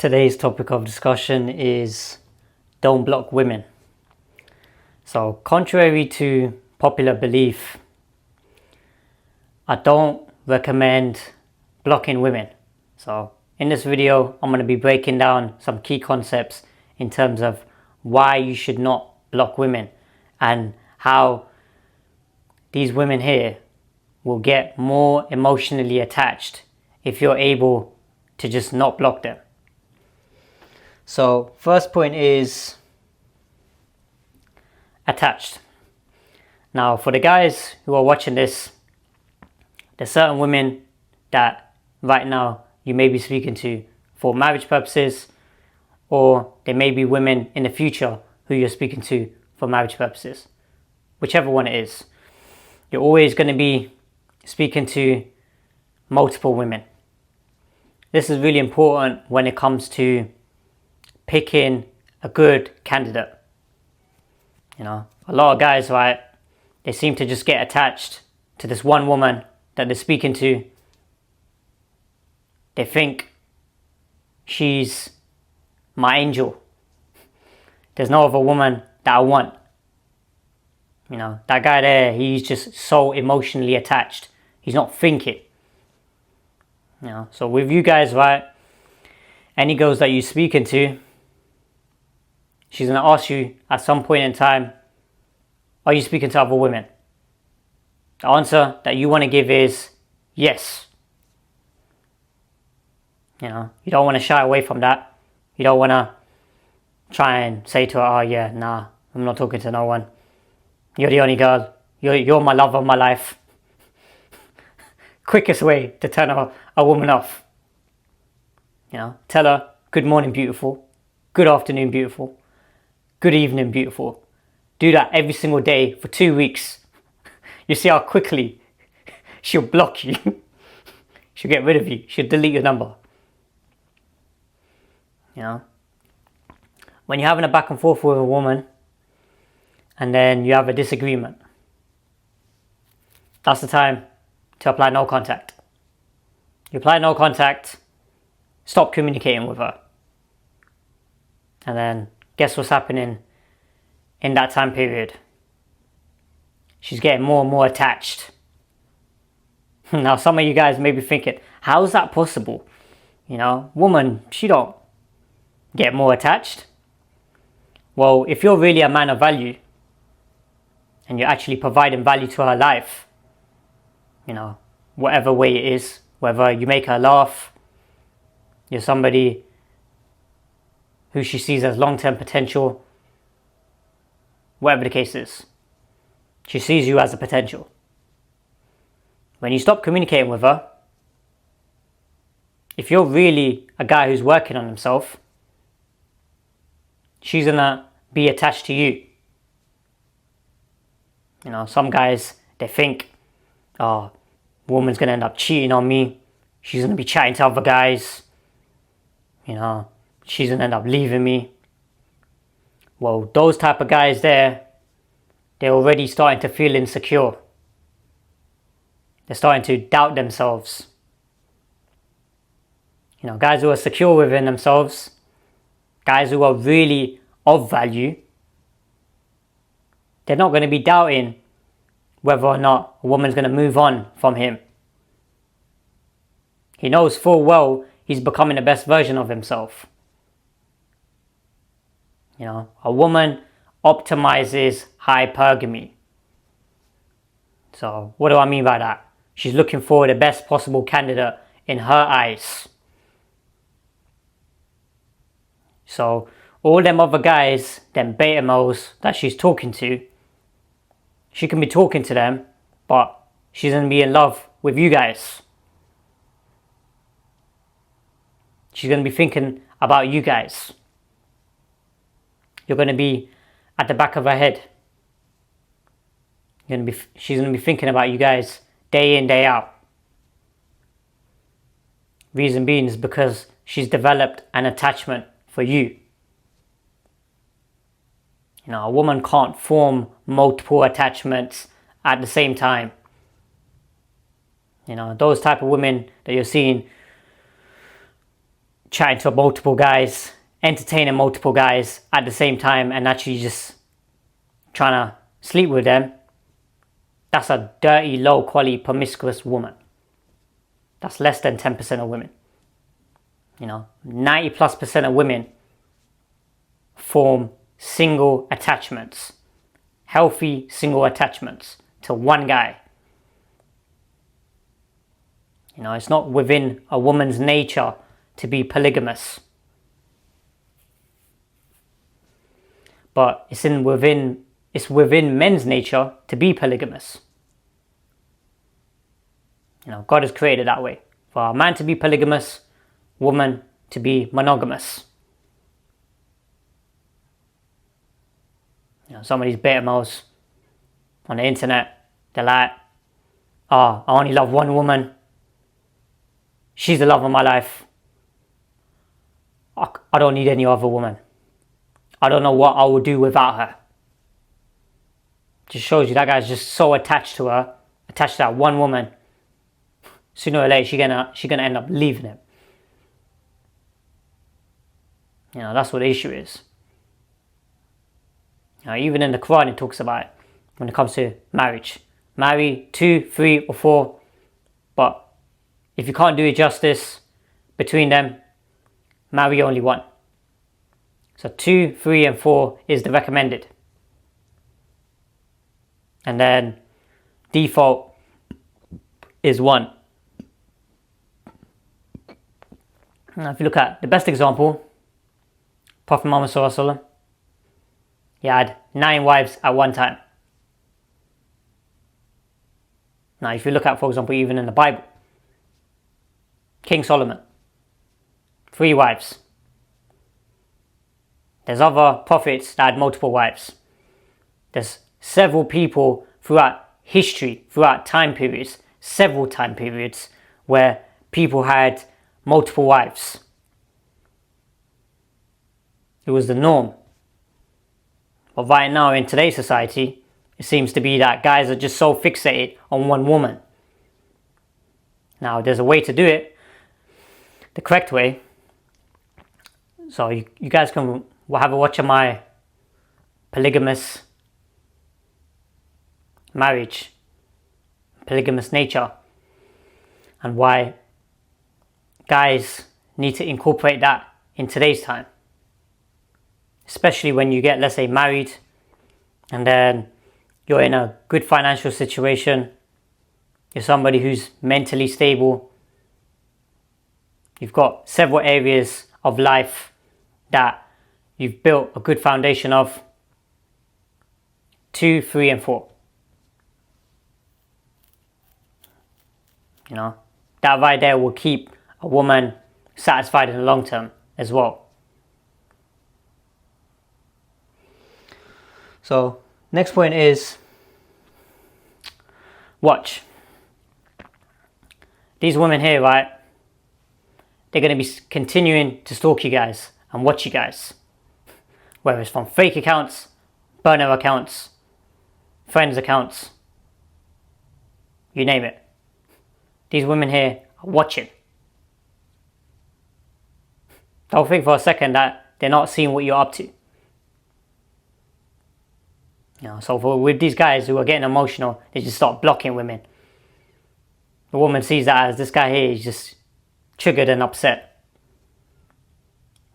Today's topic of discussion is don't block women. So, contrary to popular belief, I don't recommend blocking women. So, in this video, I'm going to be breaking down some key concepts in terms of why you should not block women and how these women here will get more emotionally attached if you're able to just not block them. So, first point is attached. Now, for the guys who are watching this, there's certain women that right now you may be speaking to for marriage purposes, or there may be women in the future who you're speaking to for marriage purposes. Whichever one it is, you're always going to be speaking to multiple women. This is really important when it comes to picking a good candidate. You know, a lot of guys, right, they seem to just get attached to this one woman that they're speaking to. They think she's my angel. There's no other woman that I want. You know, that guy there, he's just so emotionally attached. He's not thinking. You know, so with you guys, right, any girls that you're speaking to, she's going to ask you at some point in time, are you speaking to other women? The answer that you want to give is yes. You know, you don't want to shy away from that. You don't want to try and say to her, oh yeah, nah, I'm not talking to no one. You're the only girl. You're my love of my life. Quickest way to turn a woman off. You know, tell her, good morning, beautiful. Good afternoon, beautiful. Good evening, beautiful. Do that every single day for 2 weeks. You see how quickly she'll block you. She'll get rid of you. She'll delete your number. You know, when you're having a back and forth with a woman and then you have a disagreement, that's the time to apply no contact. You apply no contact, stop communicating with her. And then guess what's happening in that time period? She's getting more and more attached. Now, some of you guys may be thinking, how is that possible? You know, woman, she don't get more attached. Well, if you're really a man of value and you're actually providing value to her life, you know, whatever way it is, whether you make her laugh, you're somebody who she sees as long-term potential, whatever the case is, she sees you as a potential. When you stop communicating with her, if you're really a guy who's working on himself, she's gonna be attached to you. You know, some guys, they think, oh, woman's gonna end up cheating on me. She's gonna be chatting to other guys. You know, she's gonna end up leaving me. Well, those type of guys there, they're already starting to feel insecure. They're starting to doubt themselves. You know, guys who are secure within themselves, guys who are really of value, they're not going to be doubting whether or not a woman's going to move on from him. He knows full well he's becoming the best version of himself. You know, a woman optimizes hypergamy. So, what do I mean by that? She's looking for the best possible candidate in her eyes. So, all them other guys, them beta males that she's talking to, she can be talking to them, but she's going to be in love with you guys. She's going to be thinking about you guys. You're going to be at the back of her head. She's going to be thinking about you guys day in, day out. Reason being is because she's developed an attachment for you. You know, a woman can't form multiple attachments at the same time. You know, those type of women that you're seeing chatting to multiple guys, entertaining multiple guys at the same time, and actually just trying to sleep with them, that's a dirty, low quality, promiscuous woman. That's less than 10% of women. 90+% of women form single attachments, healthy single attachments to one guy. It's not within a woman's nature to be polygamous, but it's within men's nature to be polygamous. God has created that way. For a man to be polygamous, woman to be monogamous. Some of these beta males on the internet, they're like, I only love one woman. She's the love of my life. I don't need any other woman. I don't know what I will do without her. Just shows you that guy's just so attached to her, attached to that one woman. Sooner or later, she's gonna end up leaving him. That's what the issue is. Even in the Quran, it talks about it when it comes to marriage. Marry 2, 3, or 4, but if you can't do it justice between them, marry only one. So 2, 3, and 4 is the recommended. And then default is 1. Now, if you look at the best example, Prophet Muhammad Sallallahu Alaihi Wasallam, he had 9 wives at one time. Now, if you look at, for example, even in the Bible, King Solomon, 3 wives. There's other prophets that had multiple wives. There's several people throughout history, throughout time periods, several time periods where people had multiple wives. It was the norm. But right now in today's society, it seems to be that guys are just so fixated on one woman. Now there's a way to do it, the correct way. So you guys can have a watch of my polygamous marriage, polygamous nature, and why guys need to incorporate that in today's time. Especially when you get, let's say, married, and then you're in a good financial situation, you're somebody who's mentally stable, you've got several areas of life that you've built a good foundation of. 2, 3, and 4. That right there will keep a woman satisfied in the long term as well. So, next point is, watch. These women here, right, they're going to be continuing to stalk you guys and watch you guys. Whether it's from fake accounts, burner accounts, friends accounts, you name it. These women here are watching. Don't think for a second that they're not seeing what you're up to. So with these guys who are getting emotional, they just start blocking women. The woman sees that as this guy here is just triggered and upset.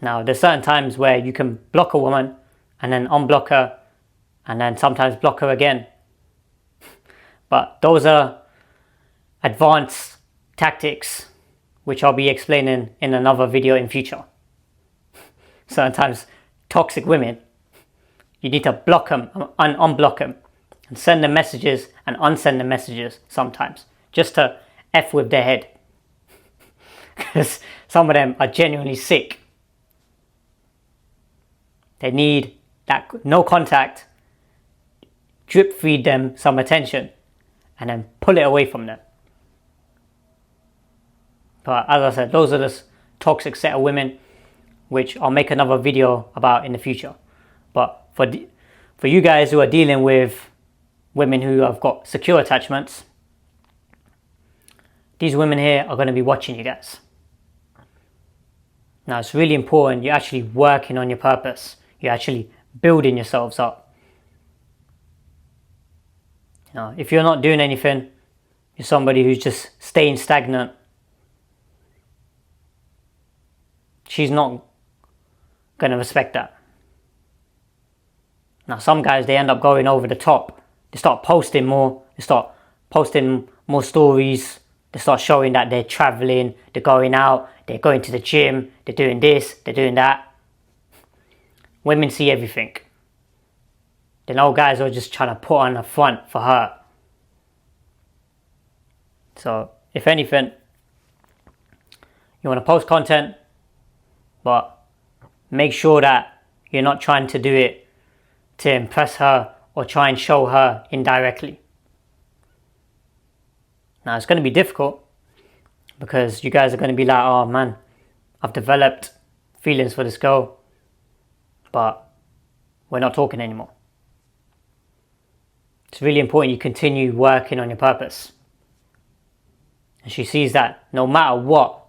Now, there's certain times where you can block a woman and then unblock her and then sometimes block her again. But those are advanced tactics which I'll be explaining in another video in future. Sometimes toxic women, you need to block them and unblock them and send them messages and unsend them messages sometimes just to F with their head. Because some of them are genuinely sick. They need that no contact, drip feed them some attention and then pull it away from them. But as I said, those are the toxic set of women which I'll make another video about in the future. But for you guys who are dealing with women who have got secure attachments, these women here are going to be watching you guys. Now, it's really important you're actually working on your purpose. You're actually building yourselves up. If you're not doing anything, you're somebody who's just staying stagnant. She's not going to respect that. Now, some guys, they end up going over the top. They start posting more. They start posting more stories. They start showing that they're traveling, they're going out, they're going to the gym, they're doing this, they're doing that. Women see everything. Then all guys are just trying to put on a front for her. So, if anything, you want to post content, but make sure that you're not trying to do it to impress her or try and show her indirectly. Now, it's going to be difficult because you guys are going to be like, oh man, I've developed feelings for this girl, but we're not talking anymore. It's really important you continue working on your purpose. And she sees that no matter what,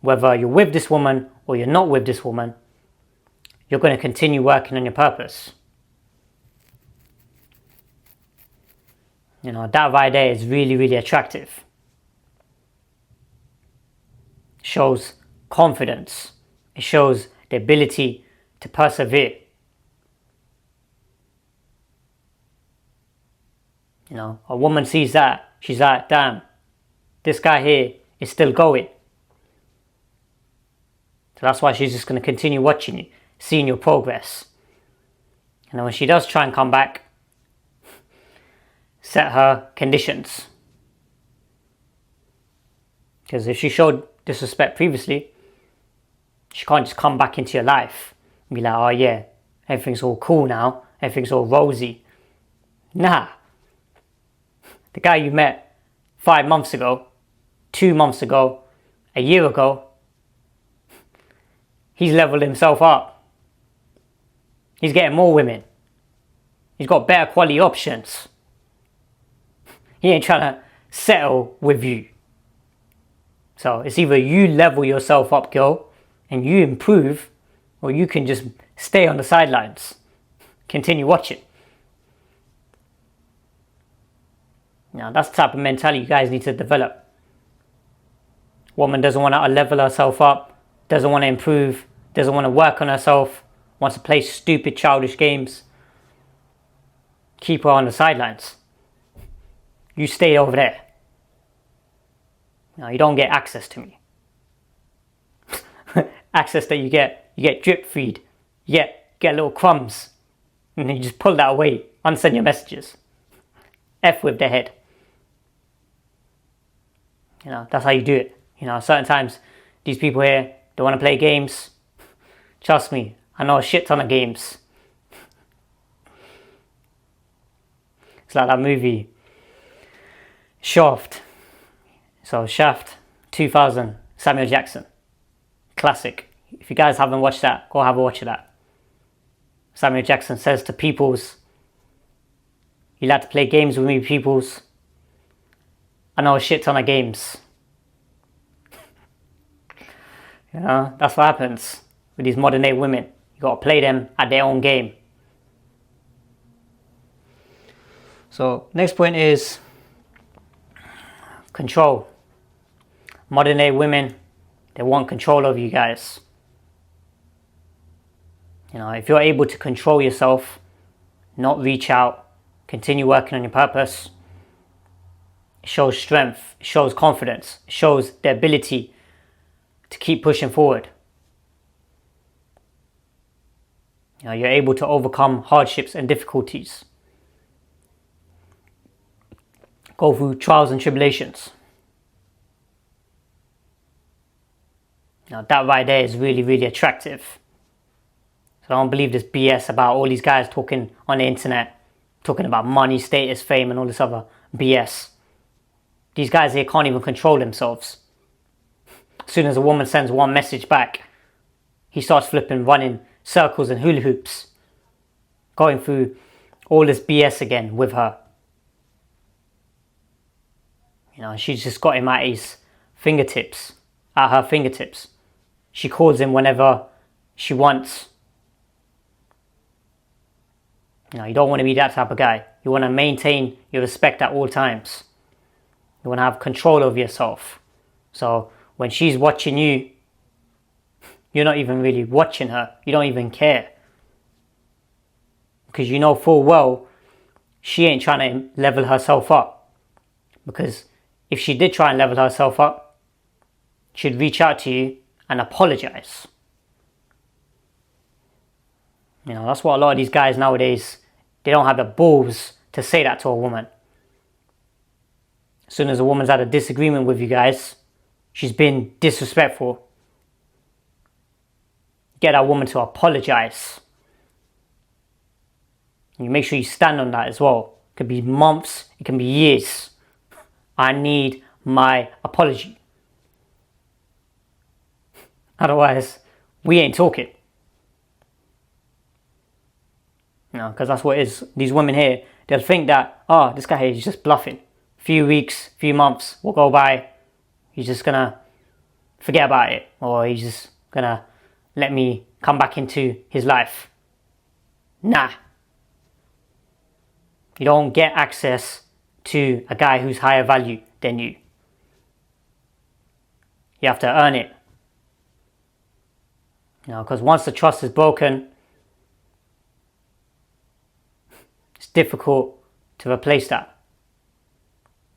whether you're with this woman or you're not with this woman, you're going to continue working on your purpose. That right there is really, really attractive. It shows confidence. It shows the ability to persevere. A woman sees that, she's like, damn, this guy here is still going. So that's why she's just going to continue watching you, seeing your progress. And then when she does try and come back, set her conditions. Because if she showed disrespect previously, she can't just come back into your life and be like, oh yeah, everything's all cool now, everything's all rosy. Nah. The guy you met 5 months ago, 2 months ago, a year ago, he's leveled himself up. He's getting more women. He's got better quality options. He ain't trying to settle with you. So it's either you level yourself up, girl, and you improve, or you can just stay on the sidelines. Continue watching. Now, that's the type of mentality you guys need to develop. Woman doesn't want to level herself up, doesn't want to improve, doesn't want to work on herself, wants to play stupid, childish games. Keep her on the sidelines. You stay over there. Now, you don't get access to me. Access that you get drip feed. You get little crumbs. And then you just pull that away, unsend your messages. F with the head. That's how you do it. Certain times, these people here, they want to play games. Trust me, I know a shit ton of games. It's like that movie, Shaft. So Shaft, 2000, Samuel Jackson. Classic. If you guys haven't watched that, go have a watch of that. Samuel Jackson says to Peoples, you like to play games with me, Peoples? I know a shit ton of games. That's what happens with these modern day women. You got to play them at their own game. So next point is control. Modern day women, they want control over you guys. If you're able to control yourself, not reach out, continue working on your purpose, it shows strength, it shows confidence, it shows the ability to keep pushing forward. You're able to overcome hardships and difficulties. Go through trials and tribulations. That right there is really, really attractive. So I don't believe this BS about all these guys talking on the internet, talking about money, status, fame, and all this other BS. These guys here can't even control themselves. As soon as a woman sends one message back, he starts flipping, running circles and hula hoops, going through all this BS again with her. She's just got him at her fingertips. she calls him whenever she wants. You don't want to be that type of guy. You want to maintain your respect at all times. You want to have control over yourself. So when she's watching you, you're not even really watching her. You don't even care. Because you know full well she ain't trying to level herself up. Because if she did try and level herself up, she'd reach out to you and apologize. That's what a lot of these guys nowadays, they don't have the balls to say that to a woman. As soon as a woman's had a disagreement with you guys, she's been disrespectful, get that woman to apologize. You make sure you stand on that as well. It could be months, it can be years. I need my apology. Otherwise, we ain't talking. Because that's what it is. These women here, they'll think that, this guy here is just bluffing. Few weeks, few months will go by. He's just gonna forget about it. Or he's just gonna let me come back into his life. Nah. You don't get access to a guy who's higher value than you. You have to earn it. Because once the trust is broken, it's difficult to replace that.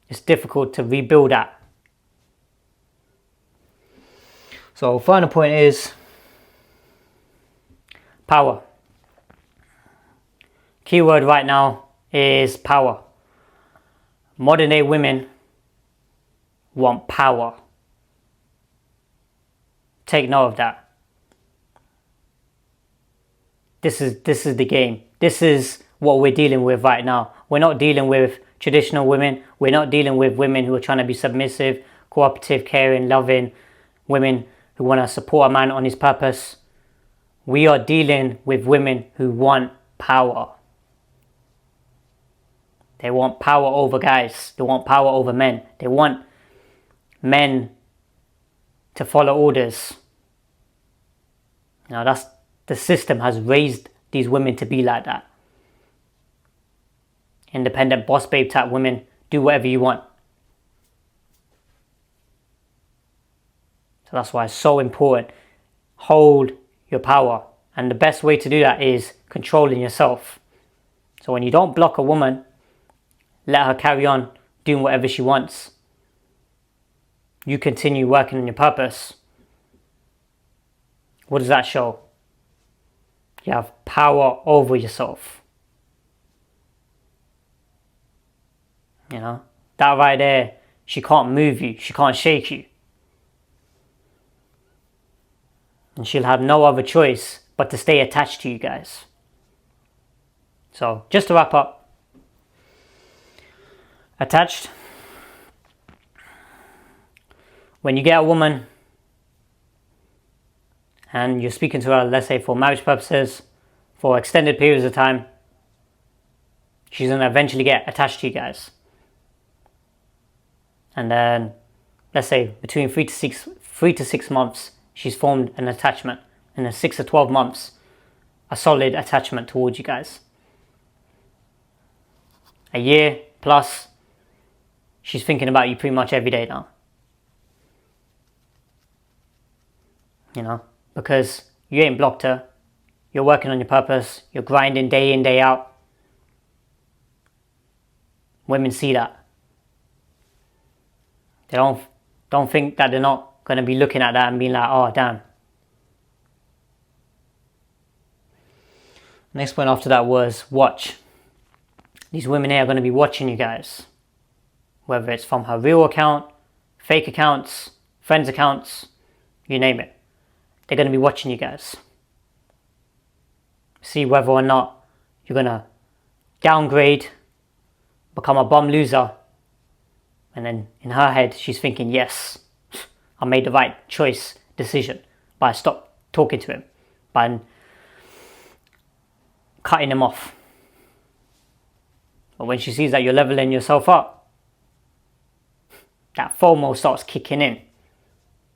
It's difficult to rebuild that. So final point is power. Keyword right now is power. Modern day women want power. Take note of that. This is the game. This is what we're dealing with right now. We're not dealing with traditional women. We're not dealing with women who are trying to be submissive, cooperative, caring, loving, women who want to support a man on his purpose. We are dealing with women who want power. They want power over guys. They want power over men. They want men to follow orders. That's the system has raised these women to be like that. Independent boss babe type women, do whatever you want. So that's why it's so important. Hold your power. And the best way to do that is controlling yourself. So when you don't block a woman, let her carry on doing whatever she wants. You continue working on your purpose. What does that show? You have power over yourself. That right there, she can't move you. She can't shake you. And she'll have no other choice but to stay attached to you guys. So, just to wrap up. Attached. When you get a woman and you're speaking to her, let's say for marriage purposes, for extended periods of time, she's going to eventually get attached to you guys. And then, let's say between 3 to 6 months, she's formed an attachment. And then 6 to 12 months, a solid attachment towards you guys. A year plus, she's thinking about you pretty much every day now. Because you ain't blocked her. You're working on your purpose. You're grinding day in, day out. Women see that. They don't think that they're not going to be looking at that and being like, oh, damn. Next point after that was watch. These women here are going to be watching you guys. Whether it's from her real account, fake accounts, friends' accounts, you name it. They're going to be watching you guys. See whether or not you're going to downgrade, become a bum loser. And then in her head, she's thinking, yes, I made the right decision. But I stopped talking to him. By cutting him off. But when she sees that you're leveling yourself up, that FOMO starts kicking in.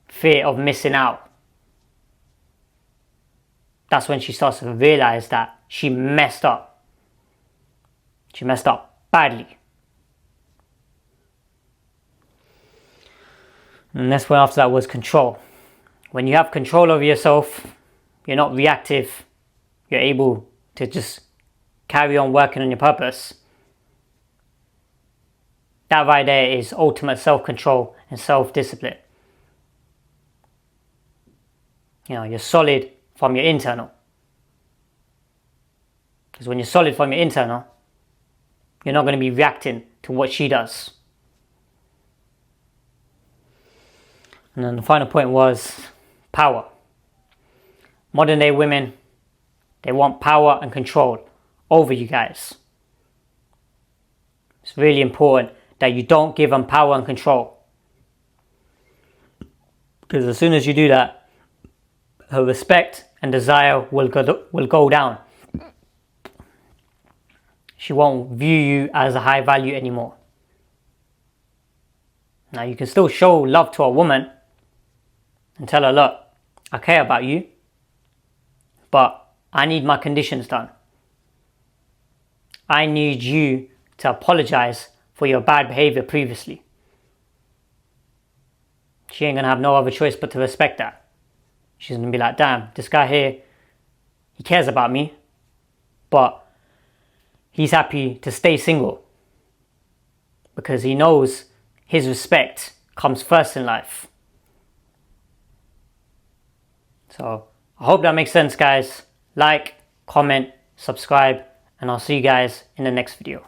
Fear of missing out. that's when she starts to realize that she messed up. She messed up badly. And that's when after that was control. When you have control over yourself, you're not reactive, you're able to just carry on working on your purpose. That right there is ultimate self-control and self-discipline. You know, you're solid from your internal. Because when you're solid from your internal, you're not going to be reacting to what she does. And then the final point was power. Modern day women, they want power and control over you guys. It's really important that you don't give them power and control. Because as soon as you do that, her respect and desire will go down. She won't view you as a high value anymore. Now you can still show love to a woman and tell her, look, I care about you, but I need my conditions done. I need you to apologize for your bad behavior previously. She ain't gonna have no other choice but to respect that. She's gonna be like, damn, this guy here, he cares about me, but he's happy to stay single because he knows his respect comes first in life. So I hope that makes sense, guys. Like, comment, subscribe, and I'll see you guys in the next video.